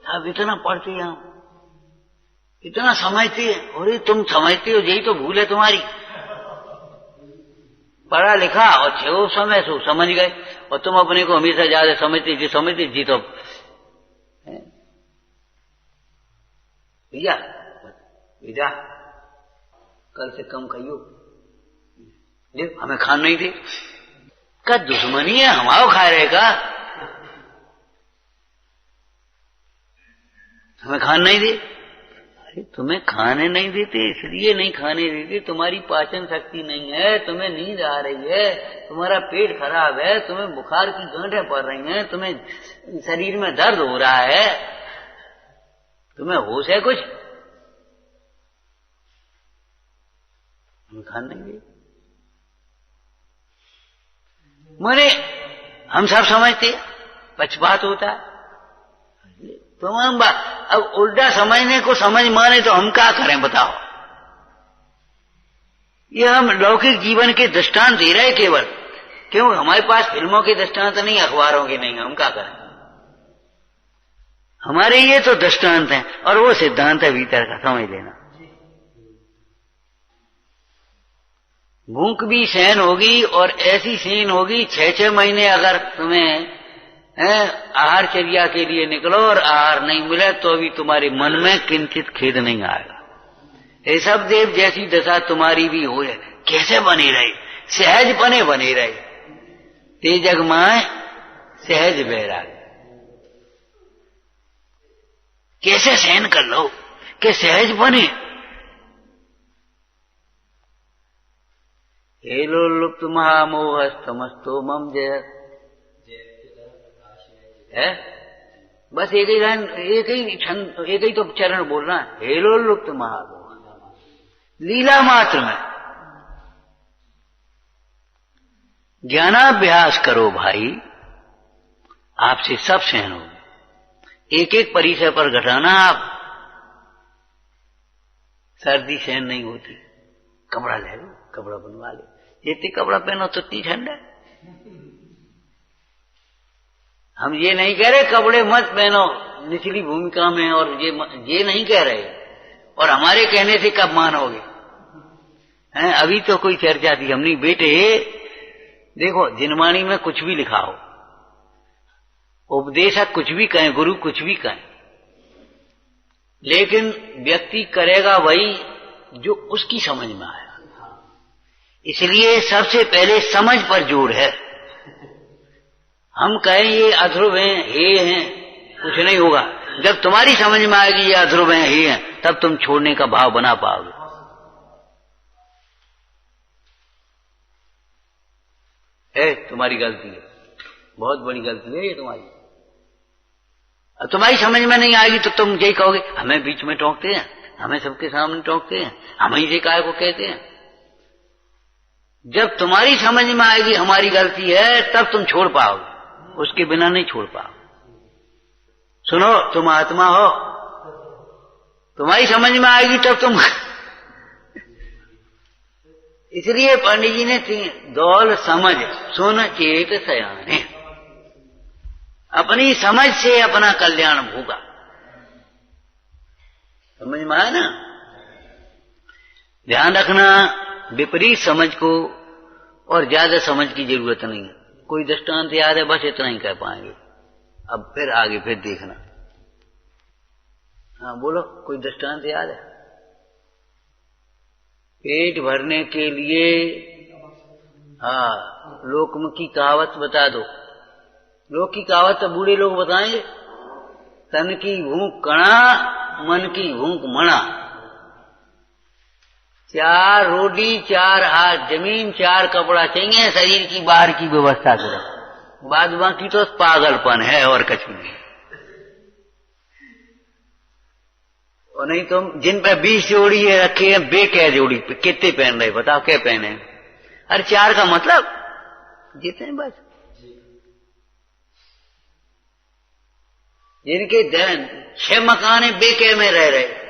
अब इतना पढ़ते हैं हम, इतना समझते हैं। अरे तुम समझते हो, यही तो भूल है तुम्हारी। पढ़ा लिखा और छो समय सो समझ गए, और तुम अपने को हमेशा ज्यादा समझते जी तो भैया बेटा कल से कम खाइयो, हमें खान नहीं दे का दुश्मनी है, हमारा खा रहेगा, हमें खान नहीं दे। अरे तुम्हें खाने नहीं देते इसलिए नहीं खाने देते, तुम्हारी पाचन शक्ति नहीं है, तुम्हें नींद आ रही है, तुम्हारा पेट खराब है, तुम्हें बुखार की गांठें पड़ रही हैं, तुम्हें शरीर में दर्द हो रहा है, तुम्हें होश है कुछ? हमें खान नहीं दे। मोरे हम सब समझते, पक्षपात होता है। तुम अब उल्टा समझने को समझ माने तो हम क्या करें बताओ? ये हम लौकिक जीवन के दृष्टांत दे रहे केवल, क्यों हमारे पास फिल्मों के दृष्टांत नहीं, अखबारों के नहीं, हम क्या करें? हमारे ये तो दृष्टांत हैं और वो सिद्धांत है भीतर का, समझ लेना। भूख भी सहन होगी, और ऐसी सहन होगी 6-6 महीने अगर तुम्हें आहार चर्या के लिए निकलो और आहार नहीं मिले तो भी तुम्हारे मन में किंचित खेद नहीं आएगा। ऋषभ देव जैसी दशा तुम्हारी भी हो, कैसे बनी रहे? सहज बने रहे। ते जग माए सहज बैराग, कैसे सहन कर लो कि सहज बने। हेलो लुप्त महामोहस्तमस्तो मम जय है। बस एक ही लाइन, एक ही तो चरण बोलना है, हेलो लुप्त महामोह, लीला मात्र में। ज्ञानाभ्यास करो भाई, आपसे सब सहन होगी। एक एक परिसर पर घटाना आप, सर्दी सहन नहीं होती, कपड़ा ले लो, कपड़ा बनवा ले, जितनी कपड़ा पहनो तो इतनी ठंड है। हम ये नहीं कह रहे कपड़े मत पहनो निचली भूमिका में, और ये नहीं कह रहे, और हमारे कहने से कब मानोगे हैं? अभी तो कोई चर्चा थी हमने, बेटे देखो जिनवाणी में कुछ भी लिखा हो, उपदेशक कुछ भी कहें, गुरु कुछ भी कहें, लेकिन व्यक्ति करेगा वही जो उसकी समझ में आया। इसलिए सबसे पहले समझ पर जोर है। हम कहें ये अध्रुव हैं, हे हैं, कुछ नहीं होगा। जब तुम्हारी समझ में आएगी ये अध्रुव हैं, हे हैं, तब तुम छोड़ने का भाव बना पाओगे। तुम्हारी गलती है, बहुत बड़ी गलती है ये तुम्हारी। अब तुम्हारी समझ में नहीं आएगी तो तुम यही कहोगे हमें बीच में टोकते हैं, हमें सबके सामने टोकते हैं, हम ही से काय को कहते हैं। जब तुम्हारी समझ में आएगी हमारी गलती है तब तुम छोड़ पाओगे, उसके बिना नहीं छोड़ पाओ। सुनो, तुम आत्मा हो, तुम्हारी समझ में आएगी तब तुम इसलिए पंडित जी ने दौल समझ सुन चेत सयाने, अपनी समझ से अपना कल्याण भोगा। समझ में आया ना? ध्यान रखना, विपरीत समझ को और ज्यादा समझ की जरूरत नहीं है। कोई दृष्टांत याद है? बस इतना ही कह पाएंगे, अब फिर आगे फिर देखना। हाँ बोलो, कोई दृष्टांत याद है? पेट भरने के लिए, हाँ, लोकमुखी कहावत बता दो। लोक की कहावत तो बूढ़े लोग बताएंगे, तन की भूख कणा, मन की भूख मणा। 4 रोटी 4 हाथ जमीन 4 कपड़ा चाहिए, शरीर की बाहर की व्यवस्था करो, बाद बाकी तो पागलपन है और कुछ नहीं। और नहीं तुम जिन पे 20 जोड़ी है रखे हैं, बेकै जोड़ी पे कितने पहन रहे बताओ, क्या पहने? अरे 4 का मतलब जितने बस, जिनके 6 मकान बेकै में रह रहे।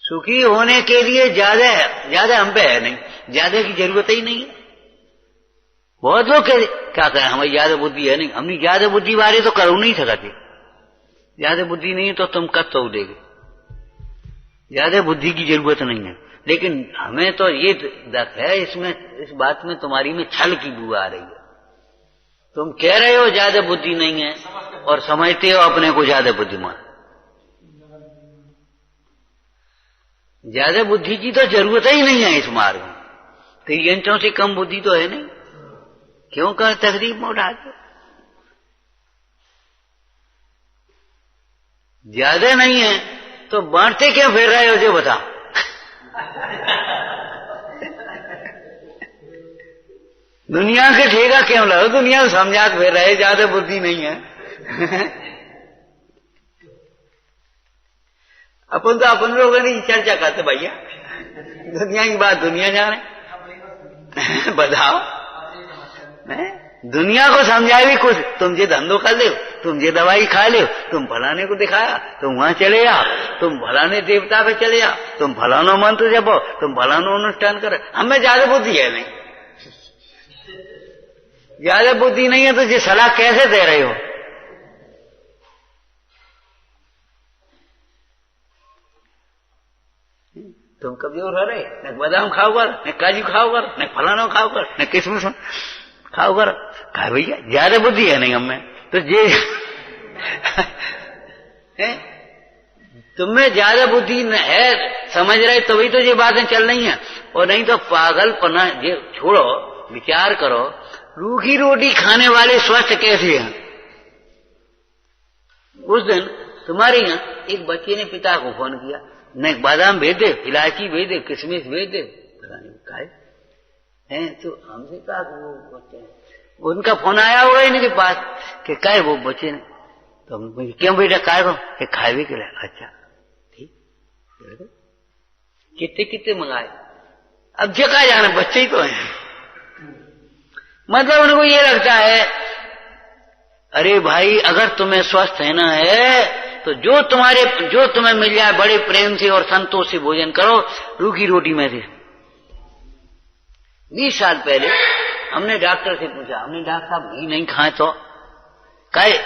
सुखी होने के लिए ज्यादा हम पे है नहीं, ज्यादा की जरूरत ही नहीं है। बहुत लोग क्या करें, हमारी ज्यादा बुद्धि है नहीं, हमने ज्यादा बुद्धि वाले तो करो नहीं सकते। ज्यादा बुद्धि नहीं है तो तुम कब तो देगे, ज्यादा बुद्धि की जरूरत नहीं है। लेकिन हमें तो ये दख है इसमें, इस बात में तुम्हारी में छल की बू आ रही है। तुम कह रहे हो ज्यादा बुद्धि नहीं है और समझते हो अपने को ज्यादा बुद्धिमान। ज्यादा बुद्धि की तो जरूरत ही नहीं है इस मार्ग में। 3 घंटों से कम बुद्धि तो है नहीं, क्यों कर तकलीफ में उठाते? ज्यादा नहीं है तो बांटते क्यों फिर रहे हो, जो बताओ? दुनिया के ठेका क्यों लो? दुनिया को समझा फिर रहे, ज्यादा बुद्धि नहीं है। अपन तो अपन लोगों ने चर्चा करते भैया, दुनिया की बात दुनिया जाने। बताओ, दुनिया को समझाए भी कुछ, तुम ये धंधो कर ले, तुम ये दवाई खा ले, तुम फलाने को दिखाया, तुम वहां चले आओ, तुम फलाने देवता पे चले आओ, तुम फलानो मंत्र जपो, तुम फलानो अनुष्ठान करो। हमें ज्यादा बुद्धि है नहीं, ज्यादा बुद्धि नहीं है तो ये सलाह कैसे दे रहे हो? तुम कमजोर हो रहे, न बादाम खाओ कर, न काजू खाओ कर, न फलाना खाओ कर, न किसमिस खाओ कर। कहा भैया ज्यादा बुद्धि है नहीं हमें, तो ये तुम्हें ज्यादा बुद्धि है, समझ रहे तभी तो ये बातें चल रही हैं। और नहीं तो पागलपना ये छोड़ो, विचार करो, रूखी रोटी खाने वाले स्वस्थ कैसे हैं? उस दिन तुम्हारे यहाँ एक बच्चे ने पिता को फोन किया, न बादाम भेज दे, इलायची भेज दे, किशमिश भेज दे, हैं तो हमसे कहा वो बच्चे, उनका फोन आया होगा इनके पास कि काय वो बच्चे ने, तो हम क्यों बेटा काय को खाए के लिए? अच्छा ठीक, कितने कितने मंगाए, अब जगह जाना, बच्चे ही तो हैं। मतलब उनको ये लगता है अरे भाई अगर तुम्हें स्वस्थ रहना है तो जो तुम्हें मिल जाए बड़े प्रेम से और संतोष से भोजन करो, रूखी रोटी में से। 20 साल पहले हमने डॉक्टर से पूछा, हमने डॉक्टर साहब घी नहीं खाए तो कहे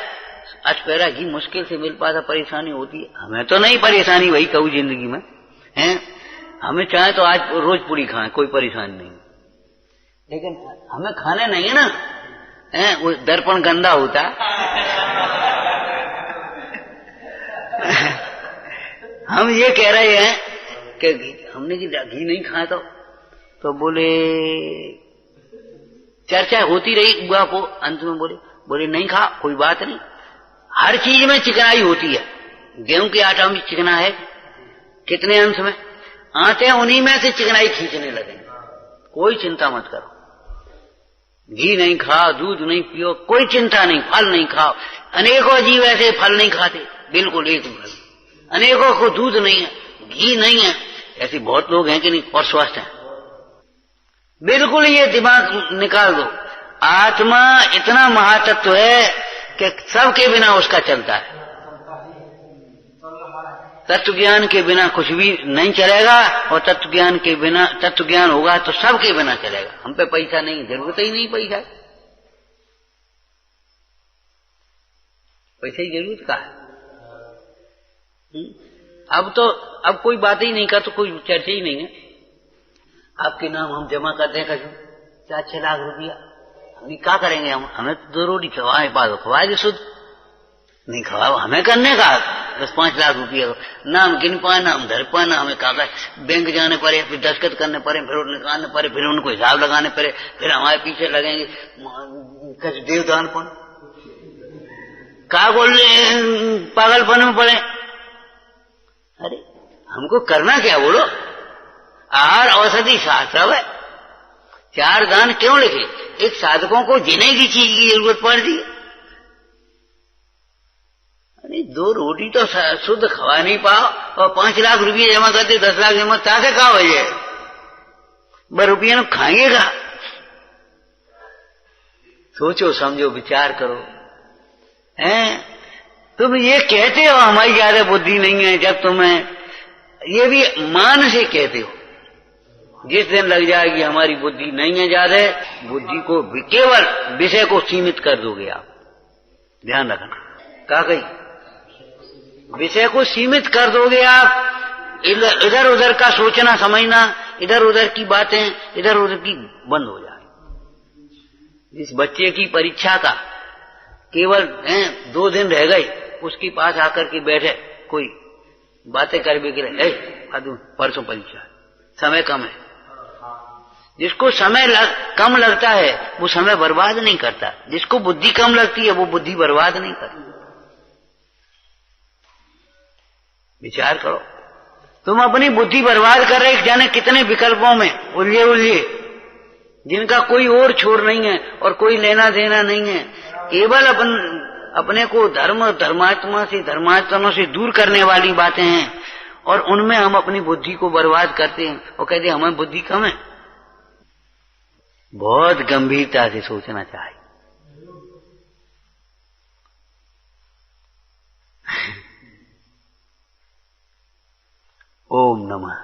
अचपेरा घी मुश्किल से मिल पाता, परेशानी होती है। हमें तो नहीं परेशानी, वही कहूँ जिंदगी में है, हमें चाहे तो आज रोज पूरी खाएं, कोई परेशानी नहीं, लेकिन हमें खाने नहीं है ना, है वो दर्पण गंदा होता हम ये कह रहे हैं कि हमने घी नहीं खाया तो बोले चर्चा होती रही बुआ को, अंत में बोले नहीं खा, कोई बात नहीं, हर चीज में चिकनाई होती है। गेहूं के आटा में चिकना है, कितने अंश में आटे उन्हीं में से चिकनाई खींचने लगेंगे, कोई चिंता मत करो। घी नहीं खाओ, दूध नहीं पियो, कोई चिंता नहीं, फल नहीं खाओ। अनेकों जीव ऐसे फल नहीं खाते, बिल्कुल एक फल, अनेकों को दूध नहीं है, घी नहीं है, ऐसे बहुत लोग हैं कि नहीं और स्वस्थ हैं। बिल्कुल ये दिमाग निकाल दो, आत्मा इतना महातत्व है कि सबके बिना उसका चलता है। तत्व ज्ञान के बिना कुछ भी नहीं चलेगा, और तत्व ज्ञान के बिना, तत्व ज्ञान होगा तो सबके बिना चलेगा। हम पे पैसा नहीं, जरूरत ही नहीं पैसा, पैसे की जरूरत का है। अब कोई बात ही नहीं का, तो कोई चर्चा ही नहीं है। आपके नाम हम जमा करते हैं कभी 4-6 लाख रुपया, हम क्या करेंगे? हमें तो 2 रोटी खवाए, पादो खवाए दे, शुद्ध नहीं खवाओ, हमें करने का 10-5 लाख रुपया नाम गिन पाना, हम धर पाना, हमें कागज बैंक जाने पड़े, फिर दस्तखत करने पड़े, फिर निकालने पड़े, फिर उनको हिसाब लगाने पड़े, फिर हमारे पीछे लगेंगे कैसे देवदान पन, क्या बोल रहे पागलपन में पड़े। अरे हमको करना क्या बोलो? आहार औषधि शास्त्र है, 4 दान क्यों लिखे? एक साधकों को जीने की चीज की जरूरत पड़ती है। अरे 2 रोटी तो शुद्ध खवा नहीं पाओ और 5 लाख रुपये जमा करते, 10 लाख जमा तासे का हो जाए, 2 रुपये न खाएंगे। सोचो समझो विचार करो। हैं तुम ये कहते हो हमारी ज्यादा बुद्धि नहीं है, जब तुम्हें ये भी मान से कहते हो, जिस दिन लग जाएगी हमारी बुद्धि नहीं है ज्यादा, बुद्धि को केवल विषय को सीमित कर दोगे आप। ध्यान रखना, क्या कही? विषय को सीमित कर दोगे आप, इधर उधर का सोचना समझना, इधर उधर की बातें इधर उधर की बंद हो जाए। जिस बच्चे की परीक्षा का केवल 2 दिन रह गए, उसके पास आकर के बैठे कोई बातें कर भी गिरे, परसों परीक्षा, समय कम है। जिसको समय कम लगता है वो समय बर्बाद नहीं करता, जिसको बुद्धि कम लगती है वो बुद्धि बर्बाद नहीं करता। विचार करो, तुम अपनी बुद्धि बर्बाद कर रहे, जाने कितने विकल्पों में उलझे, जिनका कोई और छोर नहीं है और कोई लेना देना नहीं है। केवल अपने को धर्मात्मा से दूर करने वाली बातें हैं, और उनमें हम अपनी बुद्धि को बर्बाद करते हैं और कहते हैं हमें बुद्धि कम है। बहुत गंभीरता से सोचना चाहिए। ओम नमः।